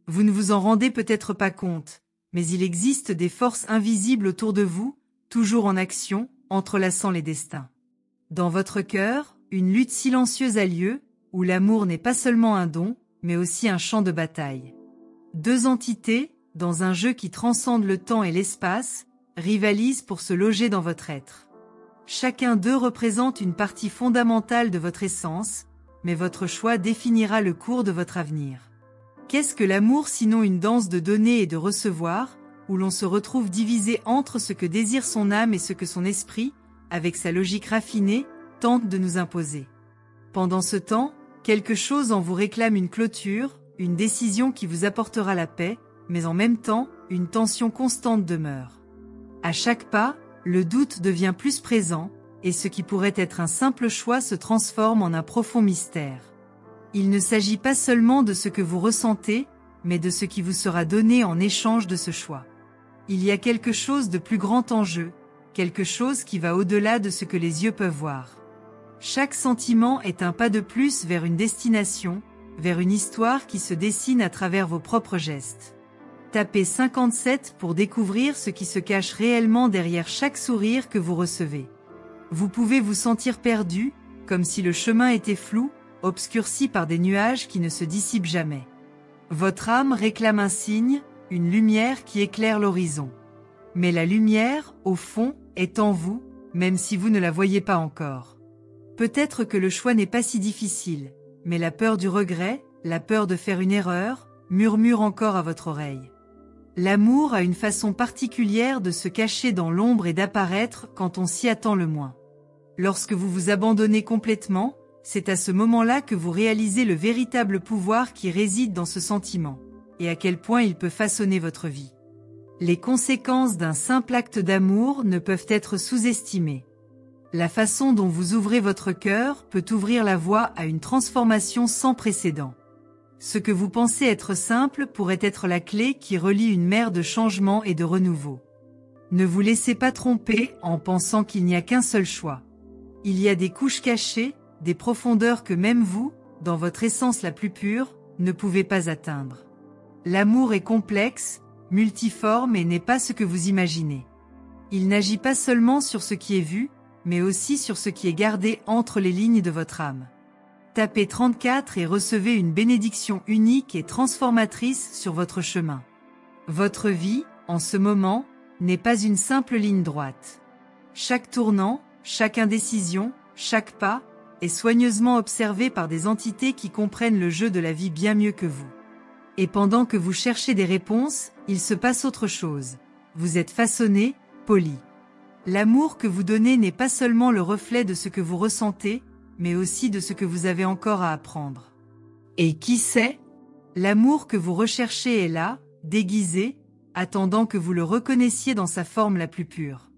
Vous ne vous en rendez peut-être pas compte, mais il existe des forces invisibles autour de vous, toujours en action, entrelaçant les destins. Dans votre cœur, une lutte silencieuse a lieu, où l'amour n'est pas seulement un don, mais aussi un champ de bataille. Deux entités, dans un jeu qui transcende le temps et l'espace, rivalisent pour se loger dans votre être. Chacun d'eux représente une partie fondamentale de votre essence, mais votre choix définira le cours de votre avenir. Qu'est-ce que l'amour sinon une danse de donner et de recevoir, où l'on se retrouve divisé entre ce que désire son âme et ce que son esprit, avec sa logique raffinée, tente de nous imposer. Pendant ce temps, quelque chose en vous réclame une clôture, une décision qui vous apportera la paix, mais en même temps, une tension constante demeure. À chaque pas, le doute devient plus présent, et ce qui pourrait être un simple choix se transforme en un profond mystère. Il ne s'agit pas seulement de ce que vous ressentez, mais de ce qui vous sera donné en échange de ce choix. Il y a quelque chose de plus grand en jeu, quelque chose qui va au-delà de ce que les yeux peuvent voir. Chaque sentiment est un pas de plus vers une destination, vers une histoire qui se dessine à travers vos propres gestes. Tapez 57 pour découvrir ce qui se cache réellement derrière chaque sourire que vous recevez. Vous pouvez vous sentir perdu, comme si le chemin était flou, obscurci par des nuages qui ne se dissipent jamais. Votre âme réclame un signe, une lumière qui éclaire l'horizon. Mais la lumière, au fond, est en vous, même si vous ne la voyez pas encore. Peut-être que le choix n'est pas si difficile, mais la peur du regret, la peur de faire une erreur, murmure encore à votre oreille. L'amour a une façon particulière de se cacher dans l'ombre et d'apparaître quand on s'y attend le moins. Lorsque vous vous abandonnez complètement, c'est à ce moment-là que vous réalisez le véritable pouvoir qui réside dans ce sentiment, et à quel point il peut façonner votre vie. Les conséquences d'un simple acte d'amour ne peuvent être sous-estimées. La façon dont vous ouvrez votre cœur peut ouvrir la voie à une transformation sans précédent. Ce que vous pensez être simple pourrait être la clé qui relie une mer de changement et de renouveau. Ne vous laissez pas tromper en pensant qu'il n'y a qu'un seul choix. Il y a des couches cachées, des profondeurs que même vous, dans votre essence la plus pure, ne pouvez pas atteindre. L'amour est complexe, multiforme et n'est pas ce que vous imaginez. Il n'agit pas seulement sur ce qui est vu, mais aussi sur ce qui est gardé entre les lignes de votre âme. Tapez 34 et recevez une bénédiction unique et transformatrice sur votre chemin. Votre vie, en ce moment, n'est pas une simple ligne droite. Chaque tournant, chaque indécision, chaque pas, est soigneusement observé par des entités qui comprennent le jeu de la vie bien mieux que vous. Et pendant que vous cherchez des réponses, il se passe autre chose. Vous êtes façonné, poli. L'amour que vous donnez n'est pas seulement le reflet de ce que vous ressentez, mais aussi de ce que vous avez encore à apprendre. Et qui sait? L'amour que vous recherchez est là, déguisé, attendant que vous le reconnaissiez dans sa forme la plus pure.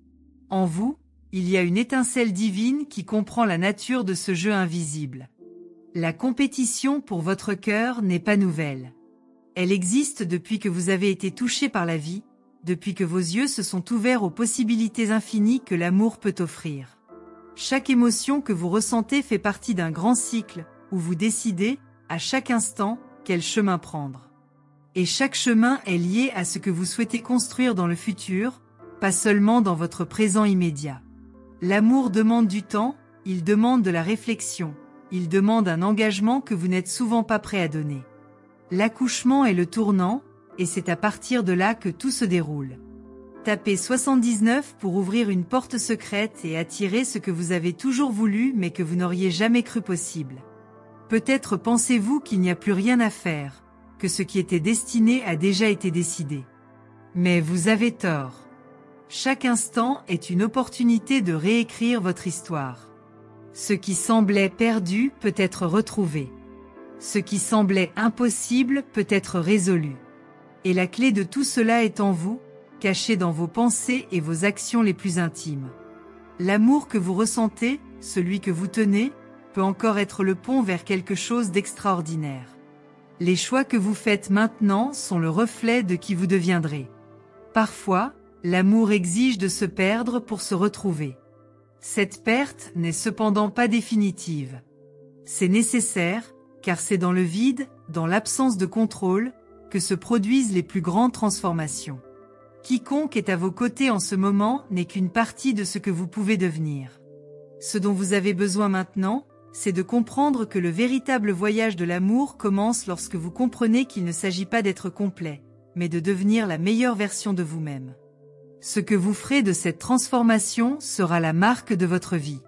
En vous, il y a une étincelle divine qui comprend la nature de ce jeu invisible. La compétition pour votre cœur n'est pas nouvelle. Elle existe depuis que vous avez été touché par la vie, depuis que vos yeux se sont ouverts aux possibilités infinies que l'amour peut offrir. Chaque émotion que vous ressentez fait partie d'un grand cycle, où vous décidez, à chaque instant, quel chemin prendre. Et chaque chemin est lié à ce que vous souhaitez construire dans le futur, pas seulement dans votre présent immédiat. L'amour demande du temps, il demande de la réflexion, il demande un engagement que vous n'êtes souvent pas prêt à donner. L'accouchement est le tournant, et c'est à partir de là que tout se déroule. Tapez 79 pour ouvrir une porte secrète et attirer ce que vous avez toujours voulu mais que vous n'auriez jamais cru possible. Peut-être pensez-vous qu'il n'y a plus rien à faire, que ce qui était destiné a déjà été décidé. Mais vous avez tort. Chaque instant est une opportunité de réécrire votre histoire. Ce qui semblait perdu peut être retrouvé. Ce qui semblait impossible peut être résolu. Et la clé de tout cela est en vous, caché dans vos pensées et vos actions les plus intimes. L'amour que vous ressentez, celui que vous tenez, peut encore être le pont vers quelque chose d'extraordinaire. Les choix que vous faites maintenant sont le reflet de qui vous deviendrez. Parfois, l'amour exige de se perdre pour se retrouver. Cette perte n'est cependant pas définitive. C'est nécessaire, car c'est dans le vide, dans l'absence de contrôle, que se produisent les plus grandes transformations. Quiconque est à vos côtés en ce moment n'est qu'une partie de ce que vous pouvez devenir. Ce dont vous avez besoin maintenant, c'est de comprendre que le véritable voyage de l'amour commence lorsque vous comprenez qu'il ne s'agit pas d'être complet, mais de devenir la meilleure version de vous-même. Ce que vous ferez de cette transformation sera la marque de votre vie.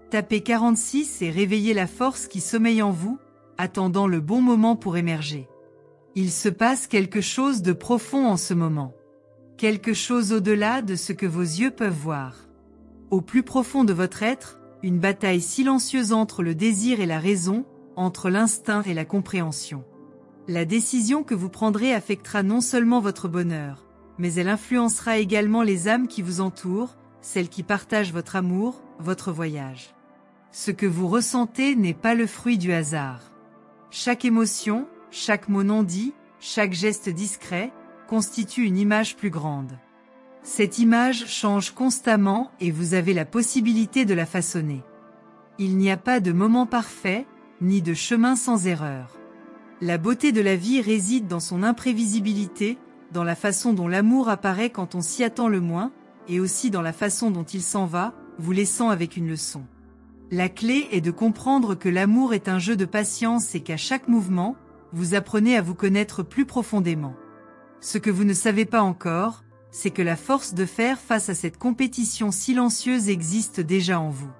Tapez 46 et réveillez la force qui sommeille en vous, attendant le bon moment pour émerger. Il se passe quelque chose de profond en ce moment. Quelque chose au-delà de ce que vos yeux peuvent voir. Au plus profond de votre être, une bataille silencieuse entre le désir et la raison, entre l'instinct et la compréhension. La décision que vous prendrez affectera non seulement votre bonheur, mais elle influencera également les âmes qui vous entourent, celles qui partagent votre amour, votre voyage. Ce que vous ressentez n'est pas le fruit du hasard. Chaque émotion, chaque mot non dit, chaque geste discret, constitue une image plus grande. Cette image change constamment et vous avez la possibilité de la façonner. Il n'y a pas de moment parfait, ni de chemin sans erreur. La beauté de la vie réside dans son imprévisibilité, dans la façon dont l'amour apparaît quand on s'y attend le moins, et aussi dans la façon dont il s'en va, vous laissant avec une leçon. La clé est de comprendre que l'amour est un jeu de patience et qu'à chaque mouvement, vous apprenez à vous connaître plus profondément. Ce que vous ne savez pas encore, c'est que la force de faire face à cette compétition silencieuse existe déjà en vous.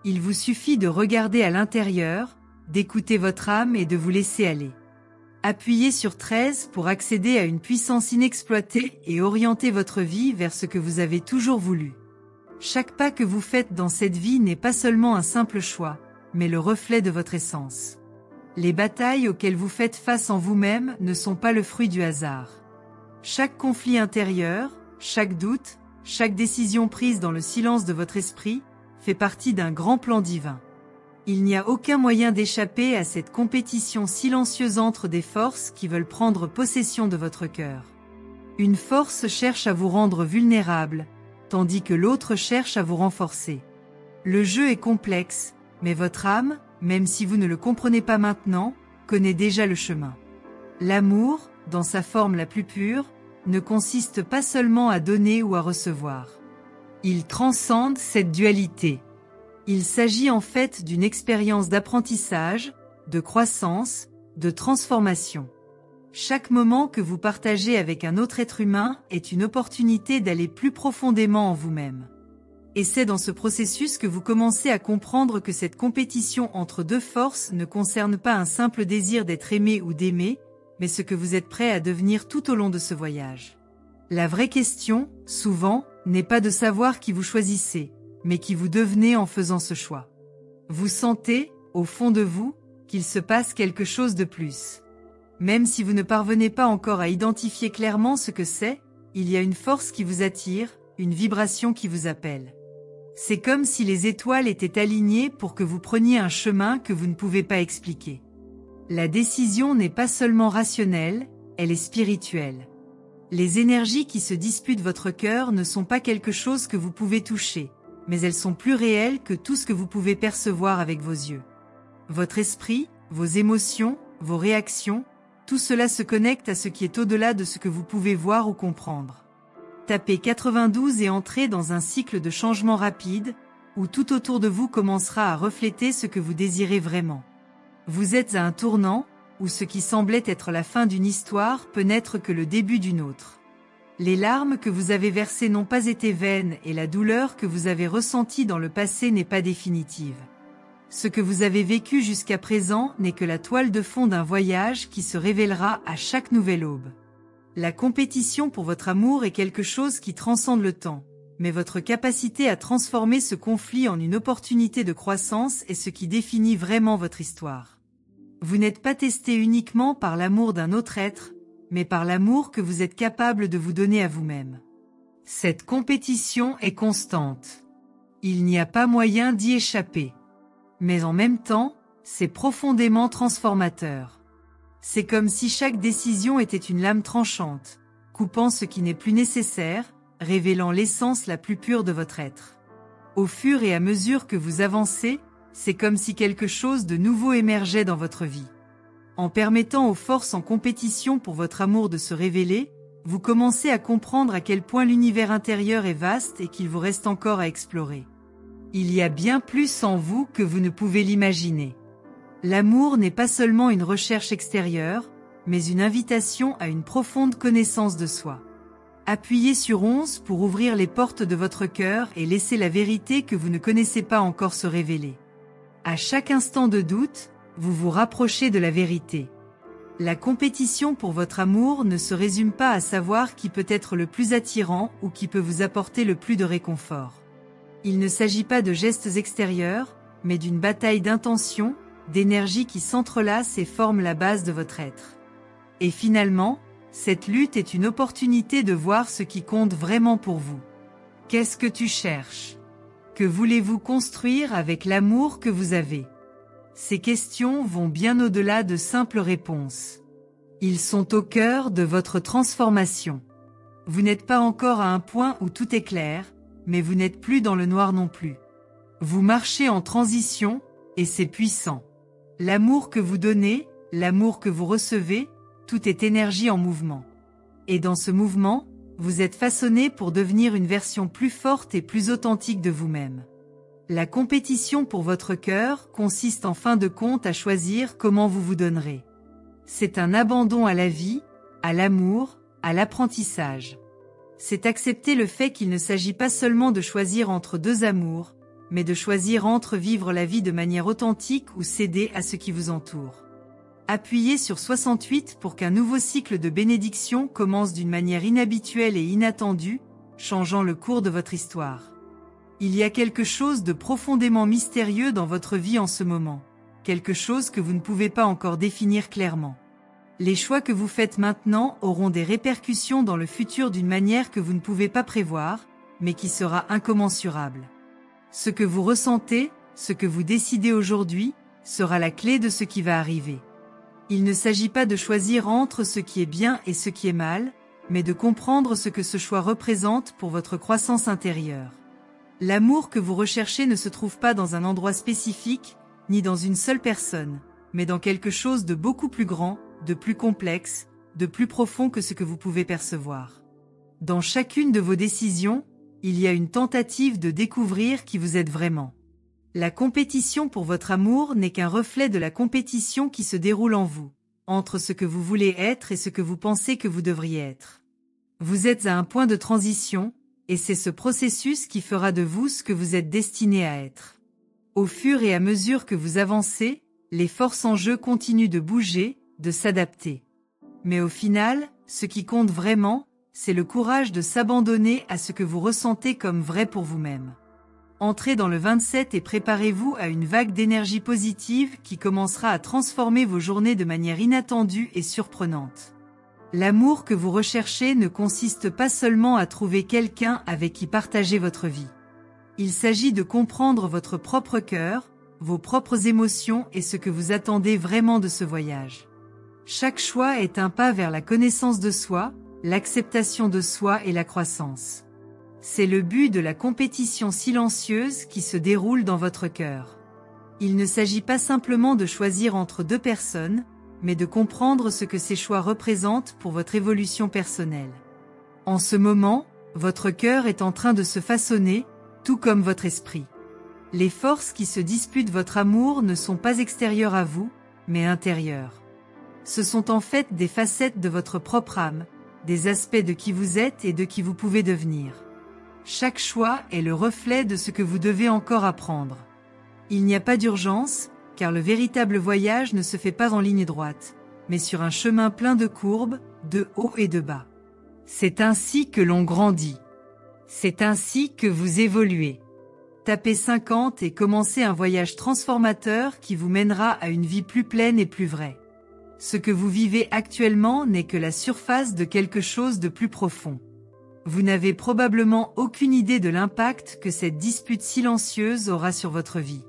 Il vous suffit de regarder à l'intérieur, d'écouter votre âme et de vous laisser aller. Appuyez sur 13 pour accéder à une puissance inexploitée et orienter votre vie vers ce que vous avez toujours voulu. Chaque pas que vous faites dans cette vie n'est pas seulement un simple choix, mais le reflet de votre essence. Les batailles auxquelles vous faites face en vous-même ne sont pas le fruit du hasard. Chaque conflit intérieur, chaque doute, chaque décision prise dans le silence de votre esprit, fait partie d'un grand plan divin. Il n'y a aucun moyen d'échapper à cette compétition silencieuse entre des forces qui veulent prendre possession de votre cœur. Une force cherche à vous rendre vulnérable, tandis que l'autre cherche à vous renforcer. Le jeu est complexe, mais votre âme, même si vous ne le comprenez pas maintenant, connaît déjà le chemin. L'amour, dans sa forme la plus pure, ne consiste pas seulement à donner ou à recevoir. Il transcende cette dualité. Il s'agit en fait d'une expérience d'apprentissage, de croissance, de transformation. Chaque moment que vous partagez avec un autre être humain est une opportunité d'aller plus profondément en vous-même. Et c'est dans ce processus que vous commencez à comprendre que cette compétition entre deux forces ne concerne pas un simple désir d'être aimé ou d'aimer, mais ce que vous êtes prêt à devenir tout au long de ce voyage. La vraie question, souvent, n'est pas de savoir qui vous choisissez, mais qui vous devenez en faisant ce choix. Vous sentez, au fond de vous, qu'il se passe quelque chose de plus. Même si vous ne parvenez pas encore à identifier clairement ce que c'est, il y a une force qui vous attire, une vibration qui vous appelle. C'est comme si les étoiles étaient alignées pour que vous preniez un chemin que vous ne pouvez pas expliquer. La décision n'est pas seulement rationnelle, elle est spirituelle. Les énergies qui se disputent votre cœur ne sont pas quelque chose que vous pouvez toucher, mais elles sont plus réelles que tout ce que vous pouvez percevoir avec vos yeux. Votre esprit, vos émotions, vos réactions, tout cela se connecte à ce qui est au-delà de ce que vous pouvez voir ou comprendre. Tapez 92 et entrez dans un cycle de changement rapide, où tout autour de vous commencera à refléter ce que vous désirez vraiment. Vous êtes à un tournant, où ce qui semblait être la fin d'une histoire peut n'être que le début d'une autre. Les larmes que vous avez versées n'ont pas été vaines et la douleur que vous avez ressentie dans le passé n'est pas définitive. Ce que vous avez vécu jusqu'à présent n'est que la toile de fond d'un voyage qui se révélera à chaque nouvelle aube. La compétition pour votre amour est quelque chose qui transcende le temps, mais votre capacité à transformer ce conflit en une opportunité de croissance est ce qui définit vraiment votre histoire. Vous n'êtes pas testé uniquement par l'amour d'un autre être, mais par l'amour que vous êtes capable de vous donner à vous-même. Cette compétition est constante. Il n'y a pas moyen d'y échapper. Mais en même temps, c'est profondément transformateur. C'est comme si chaque décision était une lame tranchante, coupant ce qui n'est plus nécessaire, révélant l'essence la plus pure de votre être. Au fur et à mesure que vous avancez, c'est comme si quelque chose de nouveau émergeait dans votre vie. En permettant aux forces en compétition pour votre amour de se révéler, vous commencez à comprendre à quel point l'univers intérieur est vaste et qu'il vous reste encore à explorer. Il y a bien plus en vous que vous ne pouvez l'imaginer. L'amour n'est pas seulement une recherche extérieure, mais une invitation à une profonde connaissance de soi. Appuyez sur 11 pour ouvrir les portes de votre cœur et laisser la vérité que vous ne connaissez pas encore se révéler. À chaque instant de doute, vous vous rapprochez de la vérité. La compétition pour votre amour ne se résume pas à savoir qui peut être le plus attirant ou qui peut vous apporter le plus de réconfort. Il ne s'agit pas de gestes extérieurs, mais d'une bataille d'intention, d'énergie qui s'entrelacent et forment la base de votre être. Et finalement, cette lutte est une opportunité de voir ce qui compte vraiment pour vous. Qu'est-ce que tu cherches? Que voulez-vous construire avec l'amour que vous avez? Ces questions vont bien au-delà de simples réponses. Ils sont au cœur de votre transformation. Vous n'êtes pas encore à un point où tout est clair, mais vous n'êtes plus dans le noir non plus. Vous marchez en transition, et c'est puissant. L'amour que vous donnez, l'amour que vous recevez, tout est énergie en mouvement. Et dans ce mouvement, vous êtes façonné pour devenir une version plus forte et plus authentique de vous-même. La compétition pour votre cœur consiste en fin de compte à choisir comment vous vous donnerez. C'est un abandon à la vie, à l'amour, à l'apprentissage. C'est accepter le fait qu'il ne s'agit pas seulement de choisir entre deux amours, mais de choisir entre vivre la vie de manière authentique ou céder à ce qui vous entoure. Appuyez sur 68 pour qu'un nouveau cycle de bénédiction commence d'une manière inhabituelle et inattendue, changeant le cours de votre histoire. Il y a quelque chose de profondément mystérieux dans votre vie en ce moment, quelque chose que vous ne pouvez pas encore définir clairement. Les choix que vous faites maintenant auront des répercussions dans le futur d'une manière que vous ne pouvez pas prévoir, mais qui sera incommensurable. Ce que vous ressentez, ce que vous décidez aujourd'hui, sera la clé de ce qui va arriver. Il ne s'agit pas de choisir entre ce qui est bien et ce qui est mal, mais de comprendre ce que ce choix représente pour votre croissance intérieure. L'amour que vous recherchez ne se trouve pas dans un endroit spécifique, ni dans une seule personne, mais dans quelque chose de beaucoup plus grand, de plus complexe, de plus profond que ce que vous pouvez percevoir. Dans chacune de vos décisions, il y a une tentative de découvrir qui vous êtes vraiment. La compétition pour votre amour n'est qu'un reflet de la compétition qui se déroule en vous, entre ce que vous voulez être et ce que vous pensez que vous devriez être. Vous êtes à un point de transition, et c'est ce processus qui fera de vous ce que vous êtes destiné à être. Au fur et à mesure que vous avancez, les forces en jeu continuent de bouger, de s'adapter. Mais au final, ce qui compte vraiment, c'est le courage de s'abandonner à ce que vous ressentez comme vrai pour vous-même. Entrez dans le 27 et préparez-vous à une vague d'énergie positive qui commencera à transformer vos journées de manière inattendue et surprenante. L'amour que vous recherchez ne consiste pas seulement à trouver quelqu'un avec qui partager votre vie. Il s'agit de comprendre votre propre cœur, vos propres émotions et ce que vous attendez vraiment de ce voyage. Chaque choix est un pas vers la connaissance de soi, l'acceptation de soi et la croissance. C'est le but de la compétition silencieuse qui se déroule dans votre cœur. Il ne s'agit pas simplement de choisir entre deux personnes, mais de comprendre ce que ces choix représentent pour votre évolution personnelle. En ce moment, votre cœur est en train de se façonner, tout comme votre esprit. Les forces qui se disputent votre amour ne sont pas extérieures à vous, mais intérieures. Ce sont en fait des facettes de votre propre âme, des aspects de qui vous êtes et de qui vous pouvez devenir. Chaque choix est le reflet de ce que vous devez encore apprendre. Il n'y a pas d'urgence, car le véritable voyage ne se fait pas en ligne droite, mais sur un chemin plein de courbes, de haut et de bas. C'est ainsi que l'on grandit. C'est ainsi que vous évoluez. Tapez 50 et commencez un voyage transformateur qui vous mènera à une vie plus pleine et plus vraie. Ce que vous vivez actuellement n'est que la surface de quelque chose de plus profond. Vous n'avez probablement aucune idée de l'impact que cette dispute silencieuse aura sur votre vie.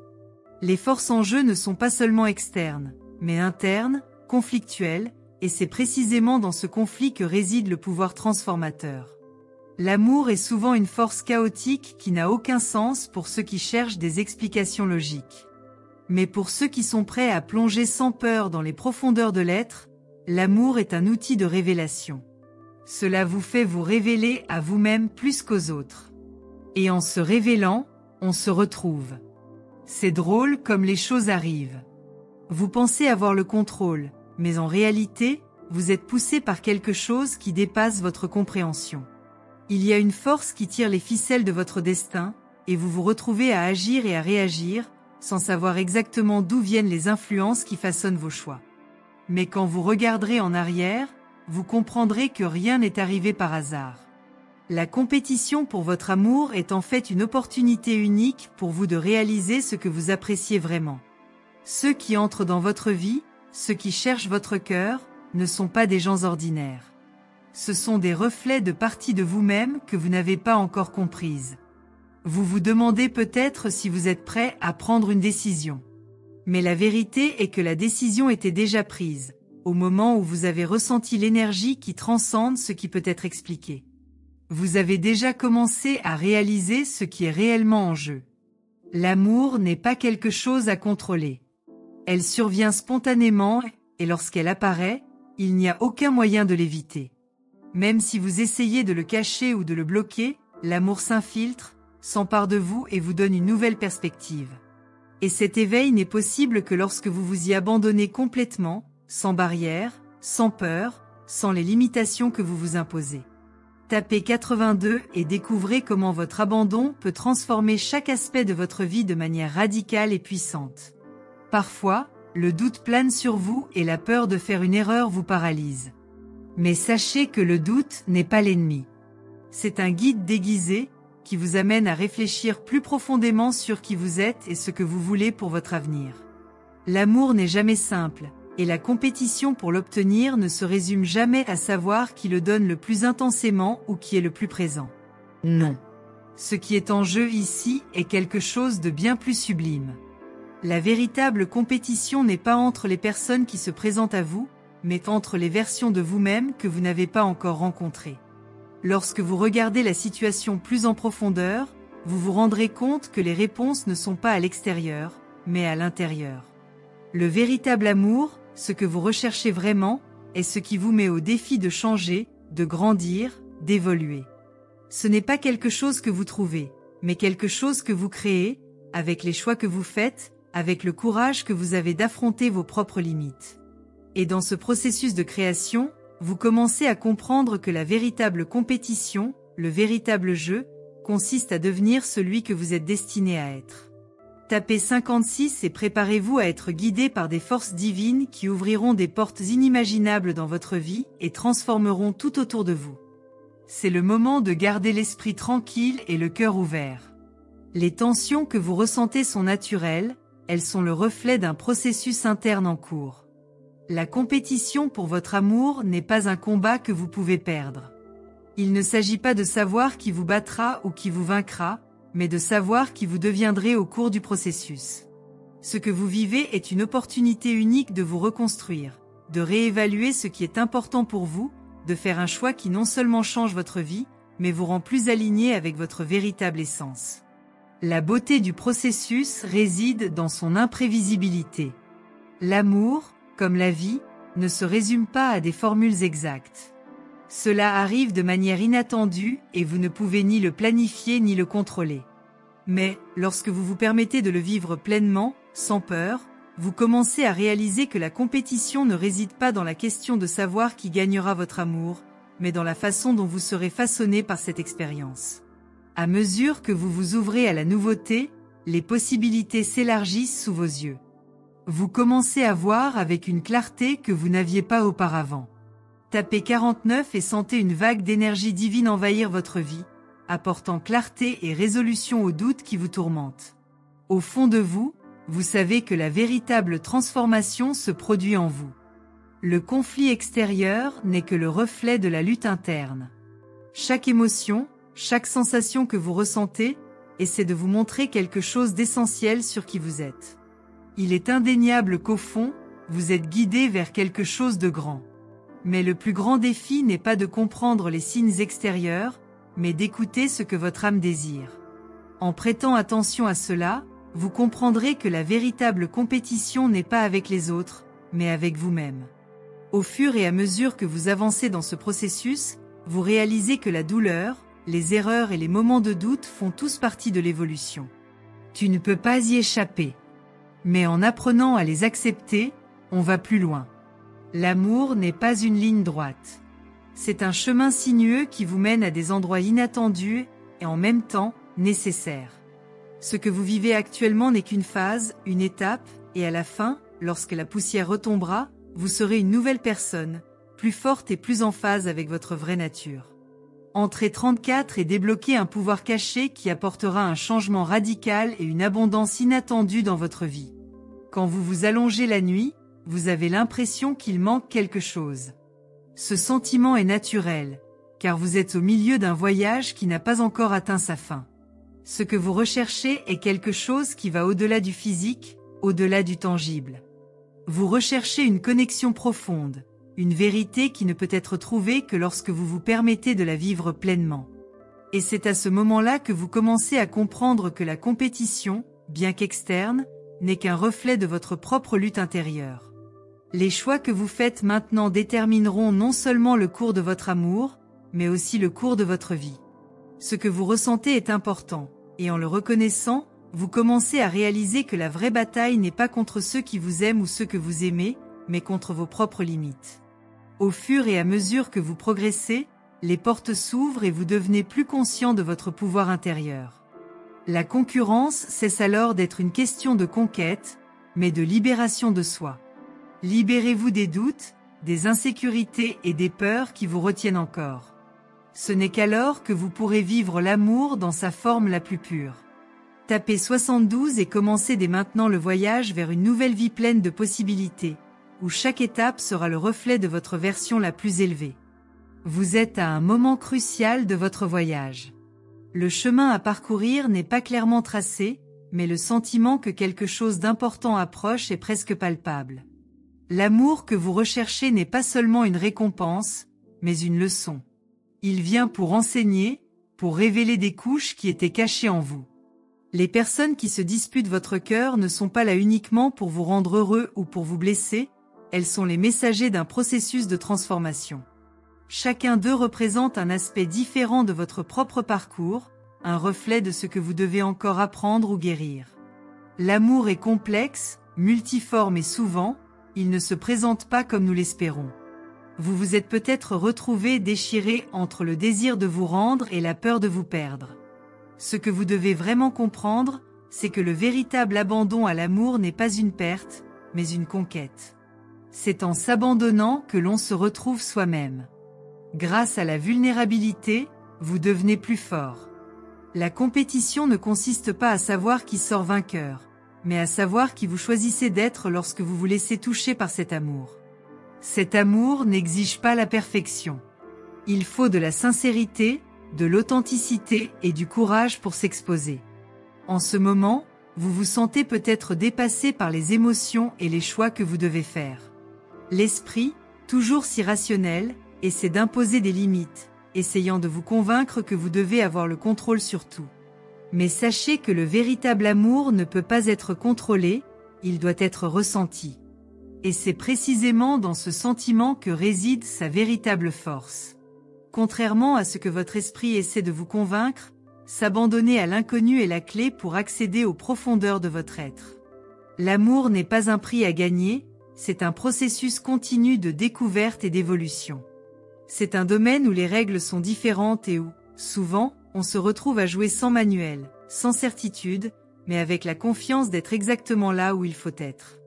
Les forces en jeu ne sont pas seulement externes, mais internes, conflictuelles, et c'est précisément dans ce conflit que réside le pouvoir transformateur. L'amour est souvent une force chaotique qui n'a aucun sens pour ceux qui cherchent des explications logiques. Mais pour ceux qui sont prêts à plonger sans peur dans les profondeurs de l'être, l'amour est un outil de révélation. Cela vous fait vous révéler à vous-même plus qu'aux autres. Et en se révélant, on se retrouve. C'est drôle comme les choses arrivent. Vous pensez avoir le contrôle, mais en réalité, vous êtes poussé par quelque chose qui dépasse votre compréhension. Il y a une force qui tire les ficelles de votre destin, et vous vous retrouvez à agir et à réagir, sans savoir exactement d'où viennent les influences qui façonnent vos choix. Mais quand vous regarderez en arrière, vous comprendrez que rien n'est arrivé par hasard. La compétition pour votre amour est en fait une opportunité unique pour vous de réaliser ce que vous appréciez vraiment. Ceux qui entrent dans votre vie, ceux qui cherchent votre cœur, ne sont pas des gens ordinaires. Ce sont des reflets de parties de vous-même que vous n'avez pas encore comprises. Vous vous demandez peut-être si vous êtes prêt à prendre une décision. Mais la vérité est que la décision était déjà prise, au moment où vous avez ressenti l'énergie qui transcende ce qui peut être expliqué. Vous avez déjà commencé à réaliser ce qui est réellement en jeu. L'amour n'est pas quelque chose à contrôler. Elle survient spontanément et lorsqu'elle apparaît, il n'y a aucun moyen de l'éviter. Même si vous essayez de le cacher ou de le bloquer, l'amour s'infiltre, s'empare de vous et vous donne une nouvelle perspective. Et cet éveil n'est possible que lorsque vous vous y abandonnez complètement, sans barrière, sans peur, sans les limitations que vous vous imposez. Tapez 82 et découvrez comment votre abandon peut transformer chaque aspect de votre vie de manière radicale et puissante. Parfois, le doute plane sur vous et la peur de faire une erreur vous paralyse. Mais sachez que le doute n'est pas l'ennemi. C'est un guide déguisé qui vous amène à réfléchir plus profondément sur qui vous êtes et ce que vous voulez pour votre avenir. L'amour n'est jamais simple, et la compétition pour l'obtenir ne se résume jamais à savoir qui le donne le plus intensément ou qui est le plus présent. Non. Ce qui est en jeu ici est quelque chose de bien plus sublime. La véritable compétition n'est pas entre les personnes qui se présentent à vous, mais entre les versions de vous-même que vous n'avez pas encore rencontrées. Lorsque vous regardez la situation plus en profondeur, vous vous rendrez compte que les réponses ne sont pas à l'extérieur, mais à l'intérieur. Le véritable amour, ce que vous recherchez vraiment, est ce qui vous met au défi de changer, de grandir, d'évoluer. Ce n'est pas quelque chose que vous trouvez, mais quelque chose que vous créez, avec les choix que vous faites, avec le courage que vous avez d'affronter vos propres limites. Et dans ce processus de création, vous commencez à comprendre que la véritable compétition, le véritable jeu, consiste à devenir celui que vous êtes destiné à être. Tapez 56 et préparez-vous à être guidé par des forces divines qui ouvriront des portes inimaginables dans votre vie et transformeront tout autour de vous. C'est le moment de garder l'esprit tranquille et le cœur ouvert. Les tensions que vous ressentez sont naturelles, elles sont le reflet d'un processus interne en cours. La compétition pour votre amour n'est pas un combat que vous pouvez perdre. Il ne s'agit pas de savoir qui vous battra ou qui vous vaincra, mais de savoir qui vous deviendrez au cours du processus. Ce que vous vivez est une opportunité unique de vous reconstruire, de réévaluer ce qui est important pour vous, de faire un choix qui non seulement change votre vie, mais vous rend plus aligné avec votre véritable essence. La beauté du processus réside dans son imprévisibilité. L'amour, comme la vie, ne se résume pas à des formules exactes. Cela arrive de manière inattendue et vous ne pouvez ni le planifier ni le contrôler. Mais, lorsque vous vous permettez de le vivre pleinement, sans peur, vous commencez à réaliser que la compétition ne réside pas dans la question de savoir qui gagnera votre amour, mais dans la façon dont vous serez façonné par cette expérience. À mesure que vous vous ouvrez à la nouveauté, les possibilités s'élargissent sous vos yeux. Vous commencez à voir avec une clarté que vous n'aviez pas auparavant. Tapez 49 et sentez une vague d'énergie divine envahir votre vie, apportant clarté et résolution aux doutes qui vous tourmentent. Au fond de vous, vous savez que la véritable transformation se produit en vous. Le conflit extérieur n'est que le reflet de la lutte interne. Chaque émotion, chaque sensation que vous ressentez, essaie de vous montrer quelque chose d'essentiel sur qui vous êtes. Il est indéniable qu'au fond, vous êtes guidé vers quelque chose de grand. Mais le plus grand défi n'est pas de comprendre les signes extérieurs, mais d'écouter ce que votre âme désire. En prêtant attention à cela, vous comprendrez que la véritable compétition n'est pas avec les autres, mais avec vous-même. Au fur et à mesure que vous avancez dans ce processus, vous réalisez que la douleur, les erreurs et les moments de doute font tous partie de l'évolution. Tu ne peux pas y échapper. Mais en apprenant à les accepter, on va plus loin. L'amour n'est pas une ligne droite. C'est un chemin sinueux qui vous mène à des endroits inattendus et en même temps nécessaires. Ce que vous vivez actuellement n'est qu'une phase, une étape, et à la fin, lorsque la poussière retombera, vous serez une nouvelle personne, plus forte et plus en phase avec votre vraie nature. Entrez 34 et débloquez un pouvoir caché qui apportera un changement radical et une abondance inattendue dans votre vie. Quand vous vous allongez la nuit, vous avez l'impression qu'il manque quelque chose. Ce sentiment est naturel, car vous êtes au milieu d'un voyage qui n'a pas encore atteint sa fin. Ce que vous recherchez est quelque chose qui va au-delà du physique, au-delà du tangible. Vous recherchez une connexion profonde, une vérité qui ne peut être trouvée que lorsque vous vous permettez de la vivre pleinement. Et c'est à ce moment-là que vous commencez à comprendre que la compétition, bien qu'externe, n'est qu'un reflet de votre propre lutte intérieure. Les choix que vous faites maintenant détermineront non seulement le cours de votre amour, mais aussi le cours de votre vie. Ce que vous ressentez est important, et en le reconnaissant, vous commencez à réaliser que la vraie bataille n'est pas contre ceux qui vous aiment ou ceux que vous aimez, mais contre vos propres limites. Au fur et à mesure que vous progressez, les portes s'ouvrent et vous devenez plus conscient de votre pouvoir intérieur. La concurrence cesse alors d'être une question de conquête, mais de libération de soi. Libérez-vous des doutes, des insécurités et des peurs qui vous retiennent encore. Ce n'est qu'alors que vous pourrez vivre l'amour dans sa forme la plus pure. Tapez 72 et commencez dès maintenant le voyage vers une nouvelle vie pleine de possibilités, où chaque étape sera le reflet de votre version la plus élevée. Vous êtes à un moment crucial de votre voyage. Le chemin à parcourir n'est pas clairement tracé, mais le sentiment que quelque chose d'important approche est presque palpable. L'amour que vous recherchez n'est pas seulement une récompense, mais une leçon. Il vient pour enseigner, pour révéler des couches qui étaient cachées en vous. Les personnes qui se disputent votre cœur ne sont pas là uniquement pour vous rendre heureux ou pour vous blesser, elles sont les messagers d'un processus de transformation. Chacun d'eux représente un aspect différent de votre propre parcours, un reflet de ce que vous devez encore apprendre ou guérir. L'amour est complexe, multiforme et souvent, il ne se présente pas comme nous l'espérons. Vous vous êtes peut-être retrouvé déchiré entre le désir de vous rendre et la peur de vous perdre. Ce que vous devez vraiment comprendre, c'est que le véritable abandon à l'amour n'est pas une perte, mais une conquête. C'est en s'abandonnant que l'on se retrouve soi-même. Grâce à la vulnérabilité, vous devenez plus fort. La compétition ne consiste pas à savoir qui sort vainqueur, mais à savoir qui vous choisissez d'être lorsque vous vous laissez toucher par cet amour. Cet amour n'exige pas la perfection. Il faut de la sincérité, de l'authenticité et du courage pour s'exposer. En ce moment, vous vous sentez peut-être dépassé par les émotions et les choix que vous devez faire. L'esprit, toujours si rationnel, essaie d'imposer des limites, essayant de vous convaincre que vous devez avoir le contrôle sur tout. Mais sachez que le véritable amour ne peut pas être contrôlé, il doit être ressenti. Et c'est précisément dans ce sentiment que réside sa véritable force. Contrairement à ce que votre esprit essaie de vous convaincre, s'abandonner à l'inconnu est la clé pour accéder aux profondeurs de votre être. L'amour n'est pas un prix à gagner, c'est un processus continu de découverte et d'évolution. C'est un domaine où les règles sont différentes et où, souvent, on se retrouve à jouer sans manuel, sans certitude, mais avec la confiance d'être exactement là où il faut être.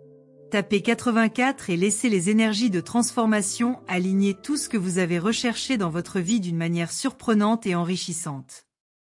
Tapez 84 et laissez les énergies de transformation aligner tout ce que vous avez recherché dans votre vie d'une manière surprenante et enrichissante.